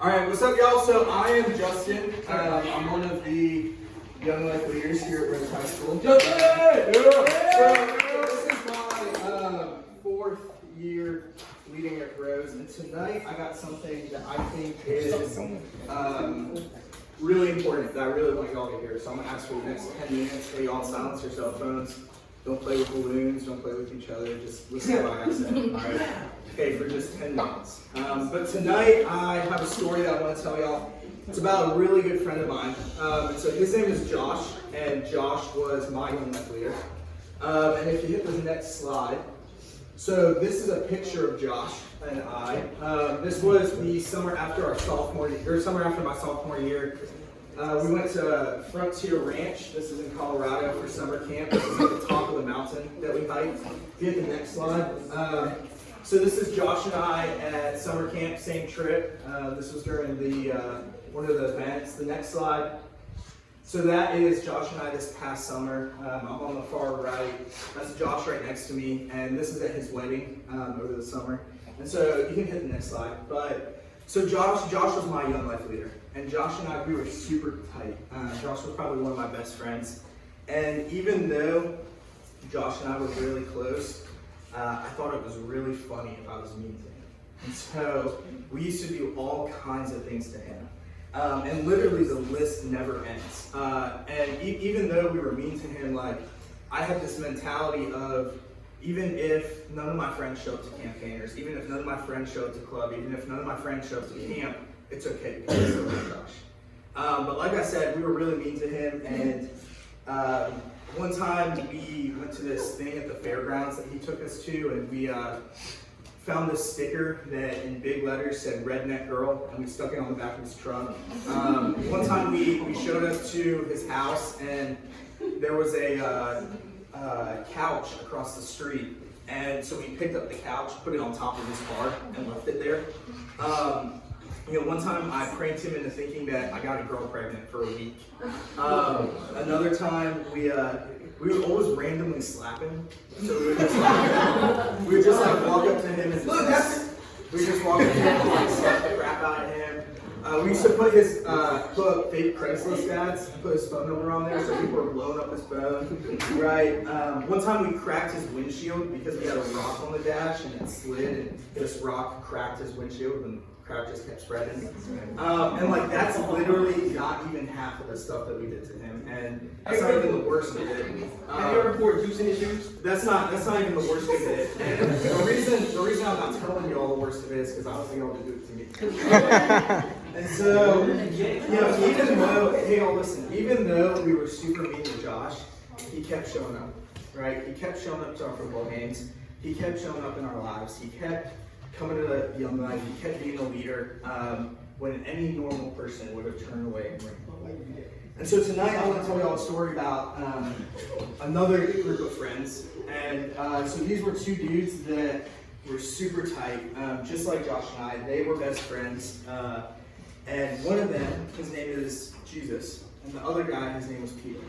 All right, what's up, y'all? So I am Justin. I'm one of the young life leaders here at Rose High School. Justin! This is my fourth year leading at Rose, and tonight I got something that I think is really important that I really want y'all to hear. So I'm gonna ask for the next 10 minutes for y'all silence your cell phones. Don't play with balloons. Don't play with each other. Just listen to what I say. All right. Okay, for just 10 minutes. But tonight I have a story that I want to tell y'all. It's about a really good friend of mine. And so his name is Josh, and Josh was my young life leader. And if you hit the next slide, so this is a picture of Josh and I. This was the summer after our sophomore year, or summer after my sophomore year. We went to Frontier Ranch. This is in Colorado for summer camp. This is at the top of the mountain that we hiked. If you hit the next slide. So this is Josh and I at summer camp, same trip. This was during the one of the events. The next slide. So that is Josh and I this past summer. I'm on the far right. That's Josh right next to me, and this is at his wedding over the summer. And so you can hit the next slide. But so Josh was my young life leader, and Josh and I, we were super tight. Josh was probably one of my best friends, and even though Josh and I were really close, I thought it was really funny if I was mean to him. And so we used to do all kinds of things to him. And literally the list never ends. And even though we were mean to him, like, I had this mentality of, even if none of my friends show up to campaigners, even if none of my friends show up to club, even if none of my friends show up to camp, it's okay because I still love Josh. But like I said, we were really mean to him, and one time we went to this thing at the fairgrounds that he took us to, and we found this sticker that in big letters said "Redneck Girl," and we stuck it on the back of his truck. One time we showed up to his house, and there was a couch across the street, and so we picked up the couch, put it on top of his car, and left it there. One time I pranked him into thinking that I got a girl pregnant for a week. Another time we would always randomly slap him. So we would just walk up to him and slap the crap out of him. We used to put fake Craigslist ads and put his phone number on there so people were blowing up his phone. Right. One time we cracked his windshield because we had a rock on the dash and it slid, and this rock cracked his windshield, and the crowd just kept spreading. And like, that's literally not even half of the stuff that we did to him, and that's not even the worst of it. Have you ever poured juice in his shoes? That's not even the worst of it. And the reason I'm not telling you all the worst of it is because I don't think y'all would do it to me. And so, even though we were super mean to Josh, he kept showing up, right? He kept showing up to our football games. He kept showing up in our lives. He kept coming to the young life. He kept being a leader when any normal person would have turned away and ran. And so tonight I want to tell y'all a story about another group of friends. And so these were two dudes that were super tight, just like Josh and I. They were best friends. And one of them, his name is Jesus, and the other guy, his name was Peter.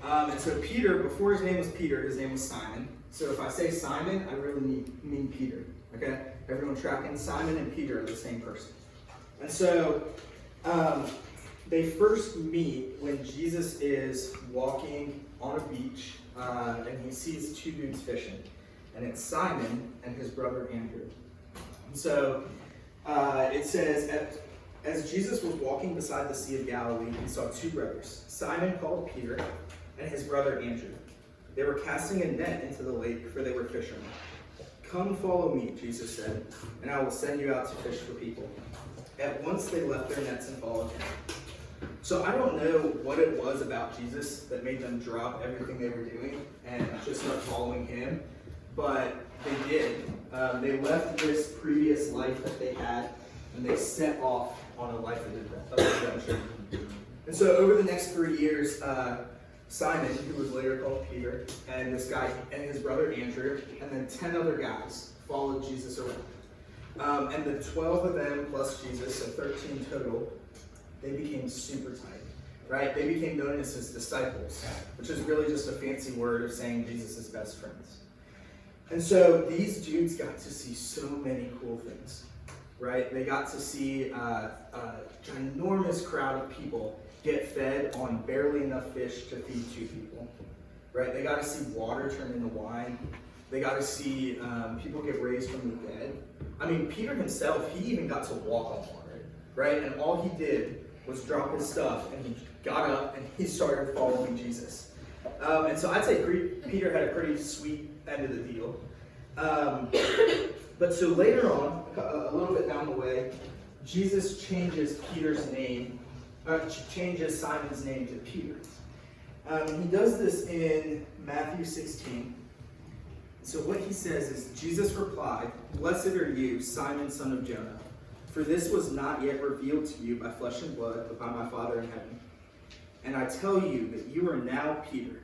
And so Peter, before his name was Peter, his name was Simon. So if I say Simon, I really mean Peter. Okay? Everyone tracking? Simon and Peter are the same person. And so they first meet when Jesus is walking on a beach, and he sees two dudes fishing. And it's Simon and his brother Andrew. And so it says, as Jesus was walking beside the Sea of Galilee, he saw two brothers, Simon called Peter, and his brother Andrew. They were casting a net into the lake, for they were fishermen. "Come follow me," Jesus said, "and I will send you out to fish for people." At once they left their nets and followed him. So I don't know what it was about Jesus that made them drop everything they were doing and just start following him, but they did. They left this previous life that they had, and they set off on a life of adventure. And so over the next 3 years, Simon, who was later called Peter, and this guy and his brother Andrew, and then 10 other guys followed Jesus around. And the 12 of them plus Jesus, so 13 total, they became super tight, right? They became known as his disciples, which is really just a fancy word of saying Jesus' best friends. And so these dudes got to see so many cool things. right? They got to see a ginormous crowd of people get fed on barely enough fish to feed 2 people, right? They got to see water turn into wine. They got to see people get raised from the dead. I mean, Peter himself, he even got to walk on water, right? And all he did was drop his stuff, and he got up and he started following Jesus. And so I'd say Peter had a pretty sweet end of the deal. But so later on, a little bit down the way, Jesus changes Peter's name, changes Simon's name to Peter. He does this in Matthew 16. So what he says is, Jesus replied, "Blessed are you, Simon, son of Jonah, for this was not yet revealed to you by flesh and blood, but by my Father in heaven. And I tell you that you are now Peter,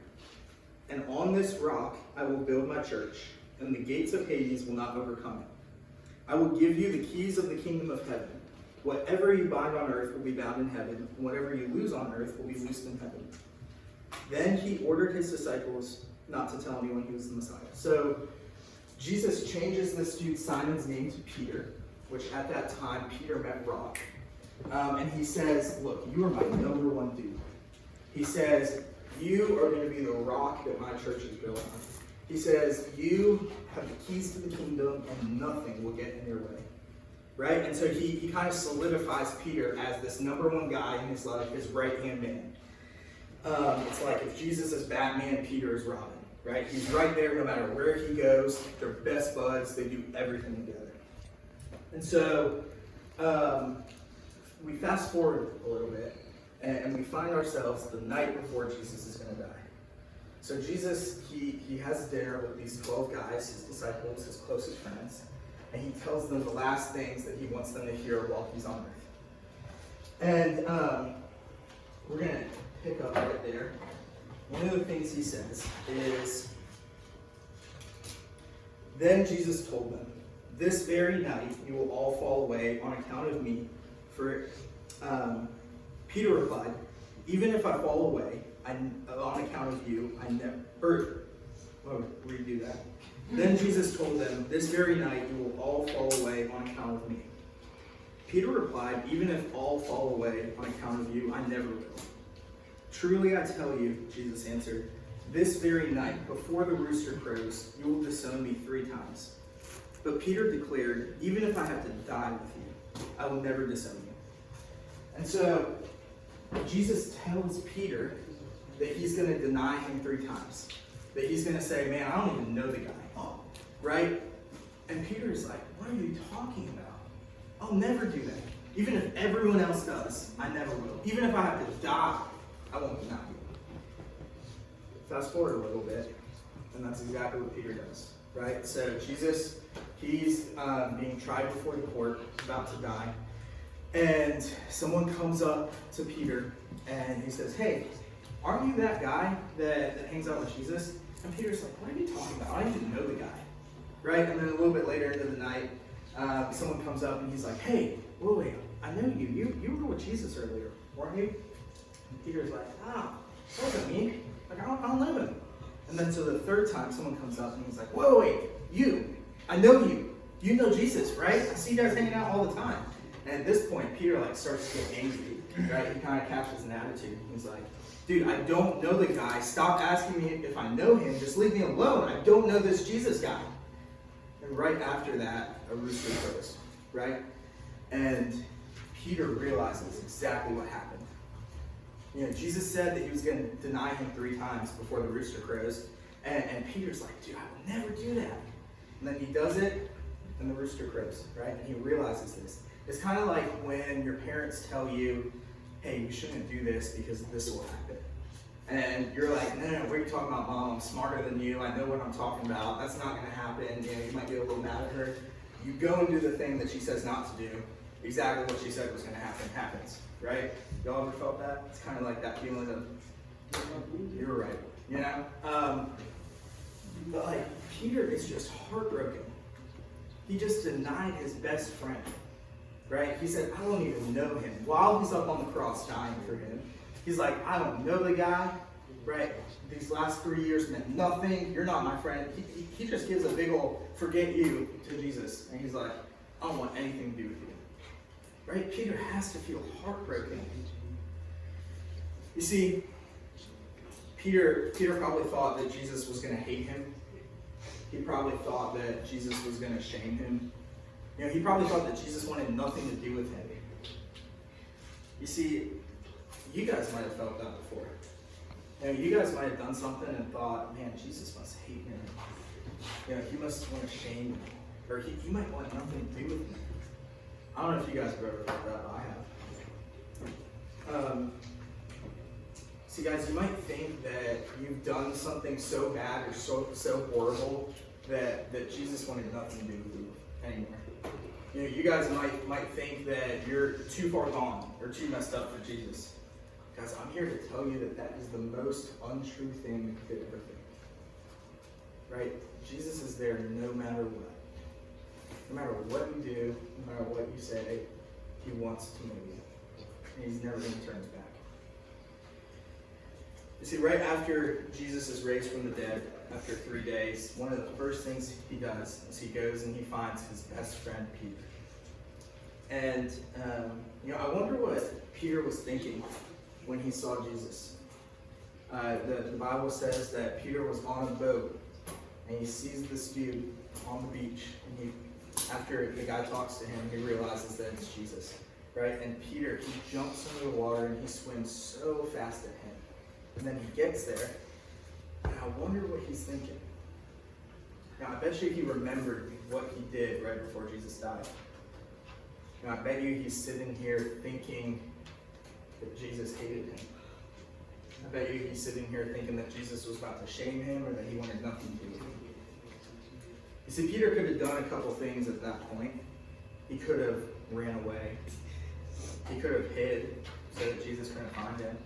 and on this rock I will build my church, and the gates of Hades will not overcome it. I will give you the keys of the kingdom of heaven. Whatever you bind on earth will be bound in heaven, and whatever you loose on earth will be loosed in heaven." Then he ordered his disciples not to tell anyone he was the Messiah. So Jesus changes this dude Simon's name to Peter, which at that time Peter meant rock. And he says, "Look, you are my number one dude." He says, "You are going to be the rock that my church is built on." He says, "You have the keys to the kingdom, and nothing will get in your way." Right? And so he kind of solidifies Peter as this number one guy in his life, his right-hand man. It's like if Jesus is Batman, Peter is Robin. Right? He's right there no matter where he goes. They're best buds. They do everything together. And so we fast forward a little bit, and we find ourselves the night before Jesus is going to die. So Jesus, he has dinner with these 12 guys, his disciples, his closest friends, and he tells them the last things that he wants them to hear while he's on earth. And we're going to pick up right there. One of the things he says is, "Then Jesus told them, 'This very night you will all fall away on account of me.' For Peter replied, 'Even if I fall away on account of you, I never.'" Redo that. "Then Jesus told them, 'This very night you will all fall away on account of me.' Peter replied, 'Even if all fall away on account of you, I never will.' 'Truly I tell you,' Jesus answered, 'this very night, before the rooster crows, you will disown me 3 times. But Peter declared, 'Even if I have to die with you, I will never disown you.'" And so Jesus tells Peter that he's going to deny him 3 times. That he's going to say, "Man, I don't even know the guy." Right? And Peter's like, "What are you talking about? I'll never do that. Even if everyone else does, I never will. Even if I have to die, I won't deny you." Fast forward a little bit, and that's exactly what Peter does, right? So Jesus, he's being tried before the court, about to die, and someone comes up to Peter, and he says, "Hey, aren't you that guy that hangs out with Jesus?" And Peter's like, "What are you talking about? I don't even know the guy," right? And then a little bit later into the night, someone comes up, and he's like, "Hey, wait, I know you. You were with Jesus earlier, weren't you?" And Peter's like, "That wasn't me. Like, I don't know him." And then so the third time someone comes up and he's like, wait, you. I know you. You know Jesus, right? I see you guys hanging out all the time." And at this point, Peter starts to get angry, right? He kind of captures an attitude. He's like, "Dude, I don't know the guy. Stop asking me if I know him. Just leave me alone. I don't know this Jesus guy." And right after that, a rooster crows, right? And Peter realizes exactly what happened. Jesus said that he was going to deny him 3 times before the rooster crows. And Peter's like, "Dude, I would never do that." And then he does it, and the rooster crows, right? And he realizes this. It's kind of like when your parents tell you, "Hey, you shouldn't do this because this will happen." And you're like, no, what are you talking about, Mom? I'm smarter than you. I know what I'm talking about. That's not going to happen. You might get a little mad at her. You go and do the thing that she says not to do. Exactly what she said was going to happen happens, right? Y'all ever felt that? It's kind of like that feeling of, "You're right," But Peter is just heartbroken. He just denied his best friend, right? He said, "I don't even know him." While he's up on the cross dying for him, he's like, "I don't know the guy, right? These last 3 years meant nothing. You're not my friend." He just gives a big ol' "forget you" to Jesus. And he's like, I don't want anything to do with you. Right? Peter has to feel heartbroken. You see, Peter probably thought that Jesus was going to hate him. He probably thought that Jesus was going to shame him. He probably thought that Jesus wanted nothing to do with him. You see, you guys might have felt that before. You guys might have done something and thought, man, Jesus must hate me. He must want to shame me. Or he might want nothing to do with me. I don't know if you guys have ever thought that, but I have. See, guys, you might think that you've done something so bad or so horrible that Jesus wanted nothing to do with you anymore. You guys might think that you're too far gone or too messed up for Jesus. Guys, I'm here to tell you that is the most untrue thing that you could ever think. Right? Jesus is there no matter what. No matter what you do, no matter what you say, he wants to know you. And he's never going to turn his back. You see, right after Jesus is raised from the dead, after 3 days, one of the first things he does is he goes and he finds his best friend, Peter. And, I wonder what Peter was thinking when he saw Jesus. The Bible says that Peter was on a boat and he sees this dude on the beach, and after the guy talks to him, he realizes that it's Jesus, right? And Peter, he jumps into the water and he swims so fast at him. And then he gets there, and I wonder what he's thinking. Now, I bet you he remembered what he did right before Jesus died. Now, I bet you he's sitting here thinking that Jesus hated him. I bet you he's sitting here thinking that Jesus was about to shame him or that he wanted nothing to do with him. You see, Peter could have done a couple things at that point. He could have ran away. He could have hid so that Jesus couldn't find him.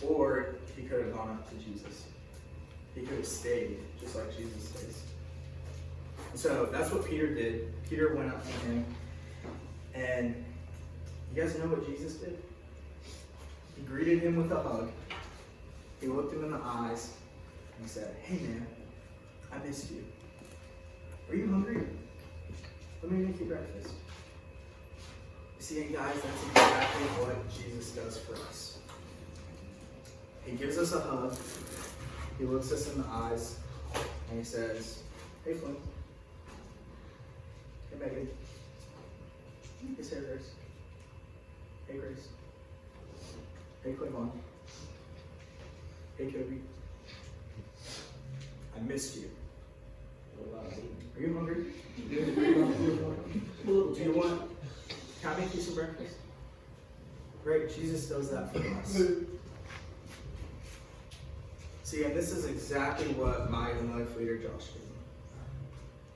Or he could have gone up to Jesus. He could have stayed, just like Jesus stays. So that's what Peter did. Peter went up to him. And you guys know what Jesus did? He greeted him with a hug. He looked him in the eyes. And he said, "Hey man, I missed you. Are you hungry? Let me make you breakfast." You see, guys, that's exactly what Jesus does for us. He gives us a hug. He looks us in the eyes. And he says, "Hey, Flynn. Hey, Megan. Hey, Sarah Grace. Hey, Grace. Hey, Clayvon. Hey, Kobe. I missed you. Are you hungry? Do you want? Can I make you some breakfast?" Great, Jesus does that for us. See, and this is exactly what my young life leader Josh did.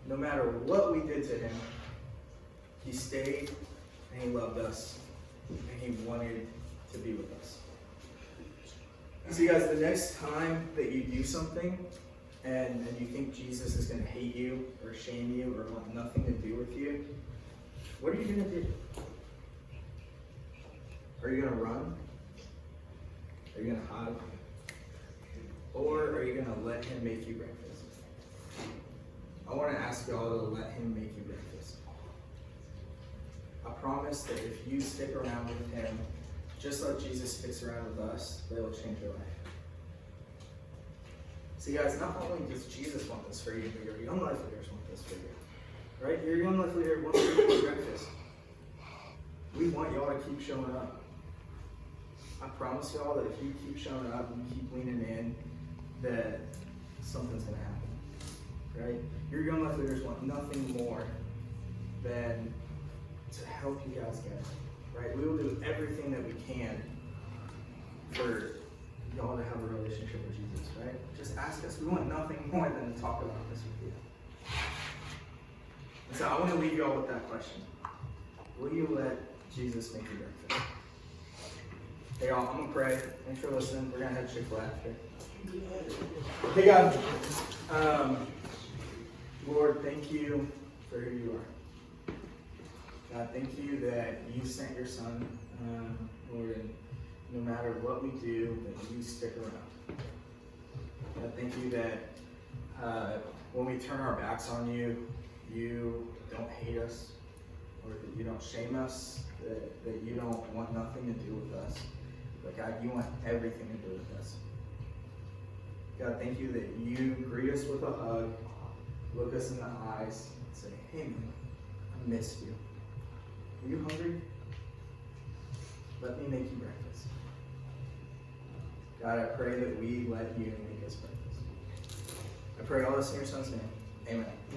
No matter what we did to him, he stayed and he loved us and he wanted to be with us. See, guys, the next time that you do something and you think Jesus is going to hate you or shame you or want nothing to do with you, what are you going to do? Are you going to run? Are you going to hide? Or are you going to let him make you breakfast? I want to ask y'all to let him make you breakfast. I promise that if you stick around with him, just like Jesus sticks around with us, that will change your life. See, guys, not only does Jesus want this for you, but your young life leaders want this for you. Right? Your young life leader wants you to make breakfast. We want y'all to keep showing up. I promise y'all that if you keep showing up and keep leaning in, that something's going to happen. Right? Your young life leaders want nothing more than to help you guys get it. Right? We will do everything that we can for y'all to have a relationship with Jesus, right? Just ask us. We want nothing more than to talk about this with you. And so I want to leave y'all with that question. Will you let Jesus make you breakfast? Hey y'all, I'm going to pray. Thanks for listening. We're going to have Chick-fil-A after. Hey God, Lord, thank you for who you are. God, thank you that you sent your son, Lord, and no matter what we do, that you stick around. God, thank you that when we turn our backs on you, you don't hate us. Lord, that you don't shame us, that you don't want nothing to do with us. But God, you want everything to do with us. God, thank you that you greet us with a hug, look us in the eyes, and say, hey man, I missed you. Are you hungry? Let me make you breakfast. God, I pray that we let you make us breakfast. I pray all this in your son's name. Amen.